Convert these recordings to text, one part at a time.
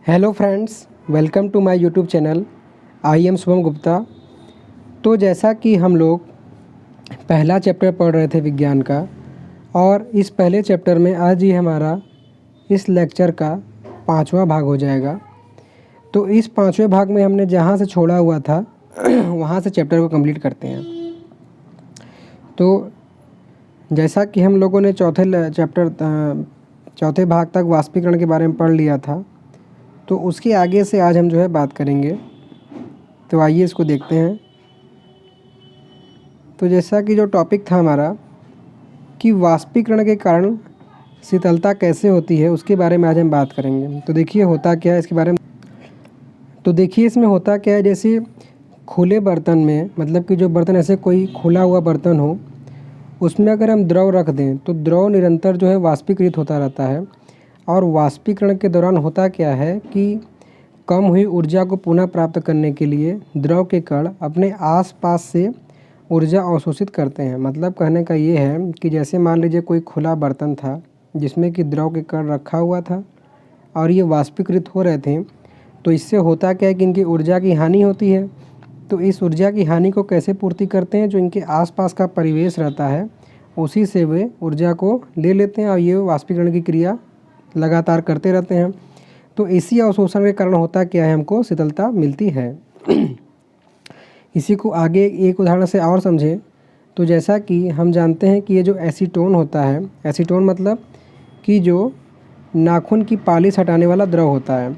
Hello friends, welcome to my YouTube channel. I am Shubham Gupta. तो जैसा कि हम लोग पहला चैप्टर पढ़ रहे थे विज्ञान का, और इस पहले चैप्टर में आज ही हमारा इस लेक्चर का 5वां भाग हो जाएगा। तो इस 5वें भाग में हमने जहाँ से छोड़ा हुआ था वहाँ से चैप्टर को कंप्लीट करते हैं। तो जैसा कि हम लोगों ने चौथे भाग तक वाष्पीकरण के बारे में पढ़ लिया था, तो उसके आगे से आज हम जो है बात करेंगे। तो आइए इसको देखते हैं। तो जैसा कि जो टॉपिक था हमारा कि वाष्पीकरण के कारण शीतलता कैसे होती है, उसके बारे में आज हम बात करेंगे। तो देखिए होता क्या है इसके बारे में। तो देखिए इसमें होता क्या है, जैसे खुले बर्तन में, मतलब कि जो बर्तन ऐसे कोई खुला हुआ बर्तन हो, उसमें अगर हम द्रव रख दें तो द्रव निरंतर जो है वाष्पीकृत होता रहता है। और वाष्पीकरण के दौरान होता क्या है कि कम हुई ऊर्जा को पुनः प्राप्त करने के लिए द्रव के कण अपने आसपास से ऊर्जा अवशोषित करते हैं। मतलब कहने का ये है कि जैसे मान लीजिए कोई खुला बर्तन था जिसमें कि द्रव के कण रखा हुआ था और ये वाष्पीकृत हो रहे थे, तो इससे होता क्या है कि इनकी ऊर्जा की हानि होती है। तो इस ऊर्जा की हानि को कैसे पूर्ति करते हैं, जो इनके आसपास का परिवेश रहता है उसी से वे ऊर्जा को ले लेते हैं और ये वाष्पीकरण की क्रिया लगातार करते रहते हैं। तो इसी अवशोषण के कारण होता क्या है, हमको शीतलता मिलती है। इसी को आगे एक उदाहरण से और समझें। तो जैसा कि हम जानते हैं कि ये जो एसीटोन होता है, एसीटोन मतलब कि जो नाखून की पॉलिश हटाने वाला द्रव होता है,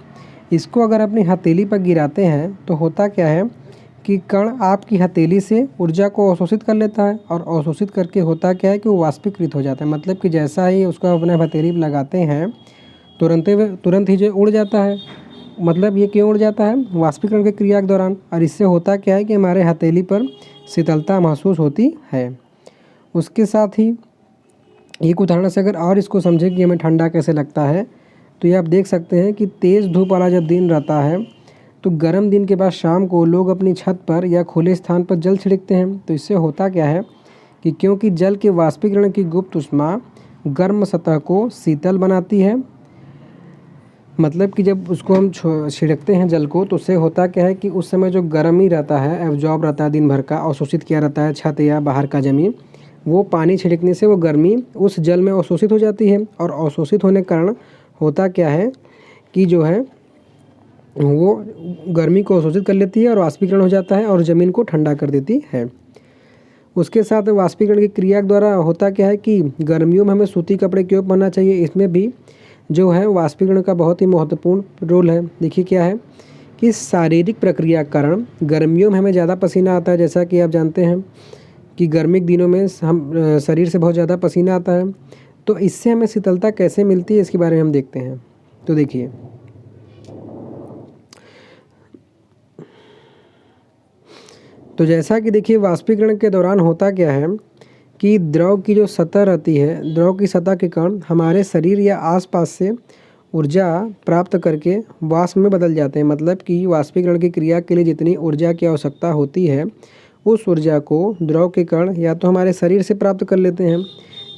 इसको अगर अपनी हथेली पर गिराते हैं तो होता क्या है कि कण आपकी हथेली से ऊर्जा को अवशोषित कर लेता है, और अवशोषित करके होता क्या है कि वो वाष्पीकृत हो जाता है। मतलब कि जैसा ही उसको अपने हथेली पर लगाते हैं तुरंत ही जो उड़ जाता है। मतलब ये क्यों उड़ जाता है, वाष्पीकरण की क्रिया के दौरान। और इससे होता क्या है कि हमारे हथेली पर शीतलता महसूस होती है। उसके साथ ही एक उदाहरण से अगर और इसको समझें कि हमें ठंडा कैसे लगता है, तो ये आप देख सकते हैं कि तेज़ धूप वाला जब दिन रहता है तो गर्म दिन के बाद शाम को लोग अपनी छत पर या खुले स्थान पर जल छिड़कते हैं। तो इससे होता क्या है कि क्योंकि जल के वाष्पीकरण की गुप्त ऊष्मा गर्म सतह को शीतल बनाती है। मतलब कि जब उसको हम छिड़कते हैं जल को, तो उससे होता क्या है कि उस समय जो गर्मी रहता है, एब्जॉर्ब रहता है दिन भर का, अवशोषित किया रहता है छत या बाहर का ज़मीन, वो पानी छिड़कने से वो गर्मी उस जल में अवशोषित हो जाती है। और अवशोषित होने के कारण होता क्या है कि जो है वो गर्मी को अवशोषित कर लेती है और वाष्पीकरण हो जाता है और ज़मीन को ठंडा कर देती है। उसके साथ वाष्पीकरण की क्रिया के द्वारा होता क्या है कि गर्मियों में हमें सूती कपड़े क्यों पहनना चाहिए, इसमें भी जो है वाष्पीकरण का बहुत ही महत्वपूर्ण रोल है। देखिए क्या है कि शारीरिक प्रक्रिया के कारण गर्मियों में हमें ज़्यादा पसीना आता है। जैसा कि आप जानते हैं कि गर्मी के दिनों में हम शरीर से बहुत ज़्यादा पसीना आता है। तो इससे हमें शीतलता कैसे मिलती है, इसके बारे में हम देखते हैं। तो देखिए, तो जैसा कि देखिए वाष्पीकरण के दौरान होता क्या है कि द्रव की जो सतह रहती है, द्रव की सतह के कारण हमारे शरीर या आसपास से ऊर्जा प्राप्त करके वाष्प में बदल जाते हैं। मतलब कि वाष्पीकरण की क्रिया के लिए जितनी ऊर्जा की आवश्यकता होती है, उस ऊर्जा को द्रव के कण या तो हमारे शरीर से प्राप्त कर लेते हैं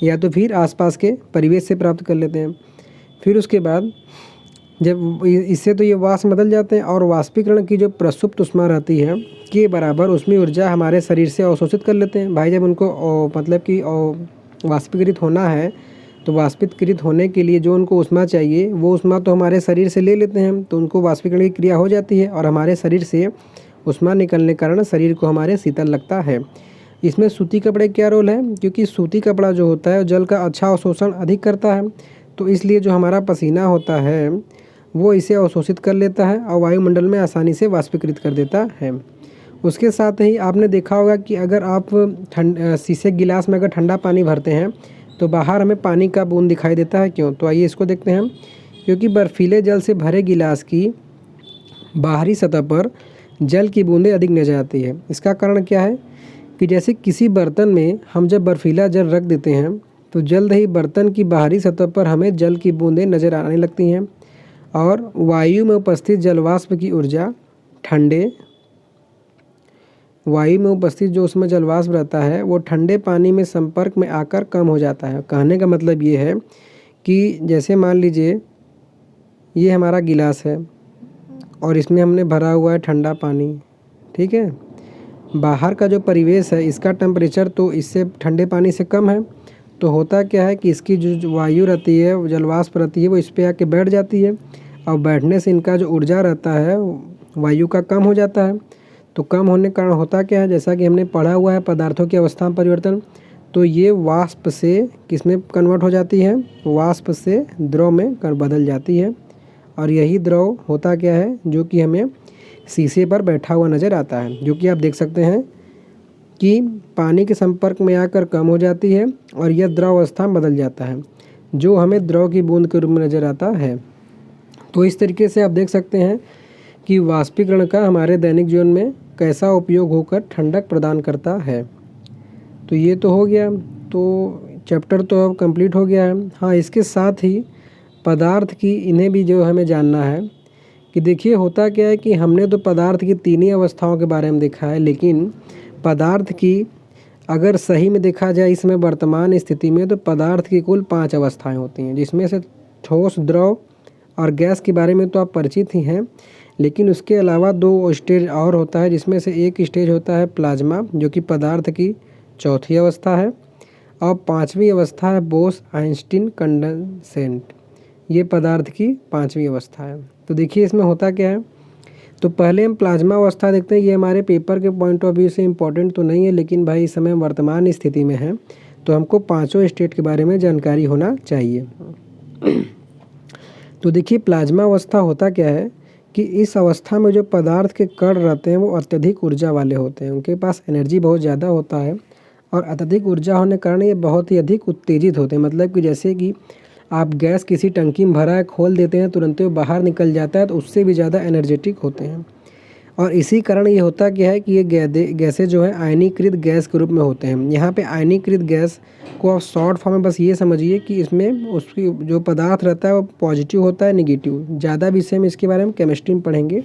या तो फिर आसपास के परिवेश से प्राप्त कर लेते हैं। फिर उसके बाद जब इससे तो ये वाष्प बदल जाते हैं, और वाष्पीकरण की जो प्रसुप्त ऊष्मा रहती है के बराबर उसमें ऊर्जा हमारे शरीर से अवशोषित कर लेते हैं। भाई जब उनको मतलब कि वाष्पीकृत होना है, तो वाष्पीकृत होने के लिए जो उनको ऊष्मा चाहिए वो ऊष्मा तो हमारे शरीर से ले लेते हैं, तो उनको वाष्पीकरण की क्रिया हो जाती है और हमारे शरीर से ऊष्मा निकलने के कारण शरीर को हमारे शीतल लगता है। इसमें सूती कपड़े क्या रोल है, क्योंकि सूती कपड़ा जो होता है जल का अच्छा अवशोषण अधिक करता है, तो इसलिए जो हमारा पसीना होता है वो इसे अवशोषित कर लेता है और वायुमंडल में आसानी से वाष्पीकृत कर देता है। उसके साथ ही आपने देखा होगा कि अगर आप शीशे गिलास में अगर ठंडा पानी भरते हैं तो बाहर हमें पानी का बूंद दिखाई देता है। क्यों? तो आइए इसको देखते हैं। क्योंकि बर्फीले जल से भरे गिलास की बाहरी सतह पर जल की बूंदें अधिक नजर आती है। इसका कारण क्या है कि जैसे किसी बर्तन में हम जब बर्फीला जल रख देते हैं तो जल्द ही बर्तन की बाहरी सतह पर हमें जल की बूंदें नजर आने लगती हैं, और वायु में उपस्थित जलवाष्प की ऊर्जा वायु में उपस्थित जो उसमें जलवाष्प रहता है वो ठंडे पानी में संपर्क में आकर कम हो जाता है। कहने का मतलब ये है कि जैसे मान लीजिए ये हमारा गिलास है, और इसमें हमने भरा हुआ है ठंडा पानी, ठीक है। बाहर का जो परिवेश है इसका टेम्परेचर तो इससे ठंडे पानी से कम है, तो होता क्या है कि इसकी जो वायु रहती है, जल वाष्प रहती है, वो इस पे आके बैठ जाती है और बैठने से इनका जो ऊर्जा रहता है वायु का कम हो जाता है। तो कम होने के कारण होता क्या है, जैसा कि हमने पढ़ा हुआ है पदार्थों की अवस्था में परिवर्तन, तो ये वाष्प से किसमें कन्वर्ट हो जाती है, वाष्प से द्रव में बदल जाती है। और यही द्रव होता क्या है, जो कि हमें शीशे पर बैठा हुआ नज़र आता है, जो कि आप देख सकते हैं कि पानी के संपर्क में आकर कम हो जाती है और यह द्रव अवस्था में बदल जाता है, जो हमें द्रव की बूंद के रूप में नज़र आता है। तो इस तरीके से आप देख सकते हैं कि वाष्पीकरण का हमारे दैनिक जीवन में कैसा उपयोग होकर ठंडक प्रदान करता है। तो ये तो हो गया, तो चैप्टर तो अब कंप्लीट हो गया है। हाँ, इसके साथ ही पदार्थ की इन्हें भी जो हमें जानना है कि देखिए होता क्या है कि हमने तो पदार्थ की तीन ही अवस्थाओं के बारे में देखा है, लेकिन पदार्थ की अगर सही में देखा जाए इसमें वर्तमान स्थिति में, तो पदार्थ की कुल 5 अवस्थाएं होती हैं, जिसमें से ठोस, द्रव और गैस के बारे में तो आप परिचित ही हैं, लेकिन उसके अलावा 2 स्टेज और होता है, जिसमें से एक स्टेज होता है प्लाज्मा, जो कि पदार्थ की चौथी अवस्था है, और 5वीं अवस्था है बोस-आइंस्टीन कंडेंसेट, ये पदार्थ की 5वीं अवस्था है। तो देखिए इसमें होता क्या है, तो पहले हम प्लाज्मा अवस्था देखते हैं। ये हमारे पेपर के पॉइंट ऑफ व्यू से इम्पोर्टेंट तो नहीं है, लेकिन भाई इस समय वर्तमान स्थिति में है, तो हमको 5 स्टेट के बारे में जानकारी होना चाहिए। तो देखिए प्लाज्मा अवस्था होता क्या है कि इस अवस्था में जो पदार्थ के कण रहते हैं वो अत्यधिक ऊर्जा वाले होते हैं, उनके पास एनर्जी बहुत ज़्यादा होता है, और अत्यधिक ऊर्जा होने के कारण ये बहुत ही अधिक उत्तेजित होते हैं। मतलब कि जैसे कि आप गैस किसी टंकी में भरा है, खोल देते हैं, तुरंत वो बाहर निकल जाता है, तो उससे भी ज़्यादा एनर्जेटिक होते हैं। और इसी कारण ये होता क्या है कि ये गैसें जो है आयनीकृत गैस के रूप में होते हैं। यहाँ पे आयनीकृत गैस को आप शॉर्ट फॉर्म में बस ये समझिए कि इसमें उसकी जो पदार्थ रहता है वो पॉजिटिव होता है, नेगेटिव। ज़्यादा विषय में इसके बारे में केमिस्ट्री में पढ़ेंगे,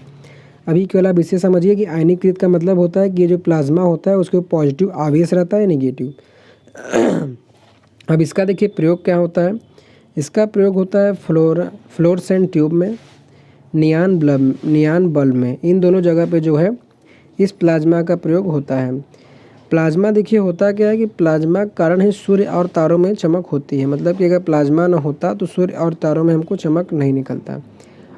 अभी केवल आप इसे समझिए कि आयनीकृत का मतलब होता है कि ये जो प्लाज्मा होता है उसके पॉजिटिव आवेश रहता है, नेगेटिव। अब इसका देखिए प्रयोग क्या होता है, इसका प्रयोग होता है फ्लोरेसेंट ट्यूब में, नियान बल्ब में, इन दोनों जगह पे जो है इस प्लाज्मा का प्रयोग होता है। प्लाज्मा देखिए होता क्या है कि प्लाज्मा के कारण ही सूर्य और तारों में चमक होती है। मतलब कि अगर प्लाज्मा ना होता तो सूर्य और तारों में हमको चमक नहीं निकलता।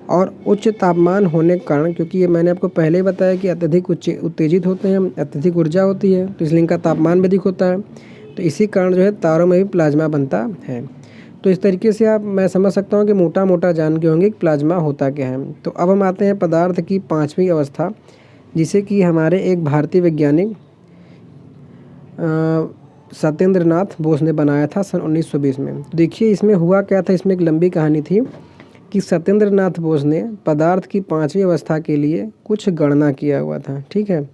और उच्च तापमान होने के कारण, क्योंकि ये मैंने आपको पहले ही बताया कि अत्यधिक उत्तेजित होते हैं, अत्यधिक ऊर्जा होती है, तो इसलिए इनका तापमान भी अधिक होता है, तो इसी कारण जो है तारों में भी प्लाज्मा बनता है। तो इस तरीके से मैं समझ सकता हूँ कि मोटा मोटा जान के होंगे कि प्लाज्मा होता क्या है। तो अब हम आते हैं पदार्थ की 5वीं अवस्था, जिसे कि हमारे एक भारतीय वैज्ञानिक सत्येंद्र नाथ बोस ने बनाया था सन 1920 में। देखिए इसमें हुआ क्या था, इसमें एक लंबी कहानी थी कि सत्येंद्र नाथ बोस ने पदार्थ की 5वीं अवस्था के लिए कुछ गणना किया हुआ था, ठीक है।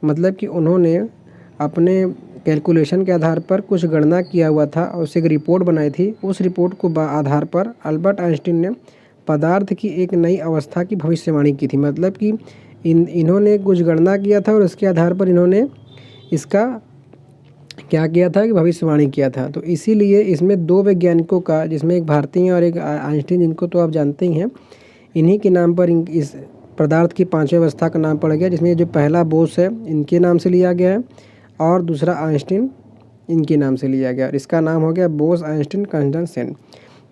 मतलब कि उन्होंने अपने कैलकुलेशन के आधार पर कुछ गणना किया हुआ था और उससे एक रिपोर्ट बनाई थी। उस रिपोर्ट को आधार पर अल्बर्ट आइंस्टीन ने पदार्थ की एक नई अवस्था की भविष्यवाणी की थी। मतलब कि इन्होंने कुछ गणना किया था और उसके आधार पर इन्होंने इसका क्या किया था कि भविष्यवाणी किया था। तो इसीलिए इसमें 2 वैज्ञानिकों का, जिसमें एक भारतीय और एक आइंस्टीन, जिनको तो आप जानते ही हैं, इन्हीं के नाम पर इस पदार्थ की 5वीं अवस्था का नाम पड़ गया, जिसमें जो पहला बोस है इनके नाम से लिया गया है और दूसरा आइंस्टीन इनके नाम से लिया गया, और इसका नाम हो गया बोस-आइंस्टीन कंडेंसेट।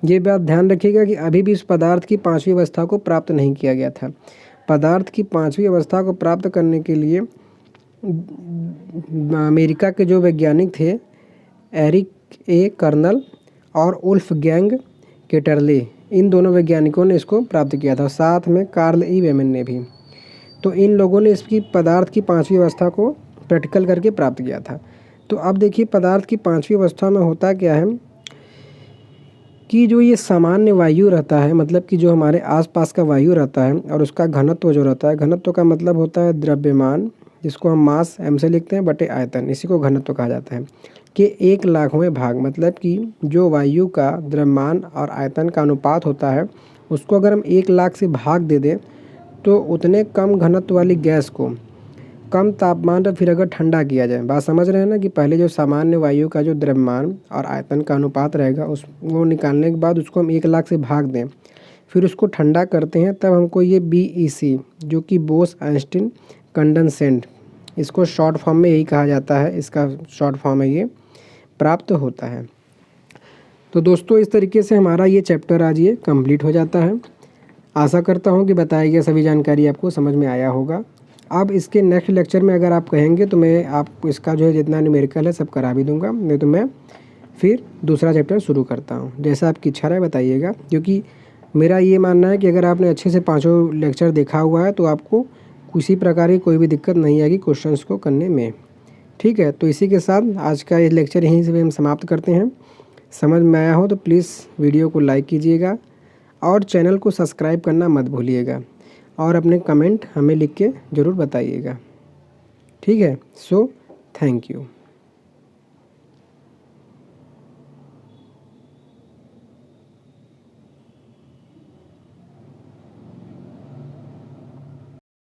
ये बात ध्यान रखिएगा कि अभी भी इस पदार्थ की 5वीं अवस्था को प्राप्त नहीं किया गया था। पदार्थ की 5वीं अवस्था को प्राप्त करने के लिए अमेरिका के जो वैज्ञानिक थे, एरिक ए कर्नल और वुल्फगैंग केटरले, इन दोनों वैज्ञानिकों ने इसको प्राप्त किया था, साथ में कार्ल ई वेमन ने भी। तो इन लोगों ने इसकी पदार्थ की 5वीं अवस्था को प्रैक्टिकल करके प्राप्त किया था। तो अब देखिए पदार्थ की 5वीं अवस्था में होता क्या है कि जो ये सामान्य वायु रहता है, मतलब कि जो हमारे आसपास का वायु रहता है और उसका घनत्व जो रहता है, घनत्व का मतलब होता है द्रव्यमान, जिसको हम मास m से लिखते हैं, बटे आयतन, इसी को घनत्व कहा जाता है, कि 1,00,000वें भाग। मतलब कि जो वायु का द्रव्यमान और आयतन का अनुपात होता है, उसको अगर हम 1,00,000 से भाग दे दें तो उतने कम घनत्व वाली गैस को कम तापमान पर फिर अगर ठंडा किया जाए, बात समझ रहे हैं ना, कि पहले जो सामान्य वायु का जो द्रव्यमान और आयतन का अनुपात रहेगा, उस वो निकालने के बाद उसको हम 1,00,000 से भाग दें, फिर उसको ठंडा करते हैं, तब हमको ये BEC जो कि बोस आइंस्टीन कंडेंसेट, इसको शॉर्ट फॉर्म में यही कहा जाता है, इसका शॉर्ट फॉर्म है ये, प्राप्त होता है। तो दोस्तों इस तरीके से हमारा ये चैप्टर आज ये कंप्लीट हो जाता है। आशा करता हूँ कि बताई गई सभी जानकारी आपको समझ में आया होगा। अब इसके नेक्स्ट लेक्चर में अगर आप कहेंगे तो मैं आपको इसका जो है जितना न्यूमेरिकल है सब करा भी दूंगा, नहीं तो मैं फिर दूसरा चैप्टर शुरू करता हूँ। जैसा आपकी इच्छा रहे बताइएगा, क्योंकि मेरा ये मानना है कि अगर आपने अच्छे से पाँचों लेक्चर देखा हुआ है तो आपको किसी प्रकार की कोई भी दिक्कत नहीं आएगी क्वेश्चंस को करने में। ठीक है, तो इसी के साथ आज का ये लेक्चर यहीं से हम समाप्त करते हैं। समझ में आया हो तो प्लीज़ वीडियो को लाइक कीजिएगा और चैनल को सब्सक्राइब करना मत भूलिएगा, और अपने कमेंट हमें लिख के ज़रूर बताइएगा। ठीक है, सो थैंक यू।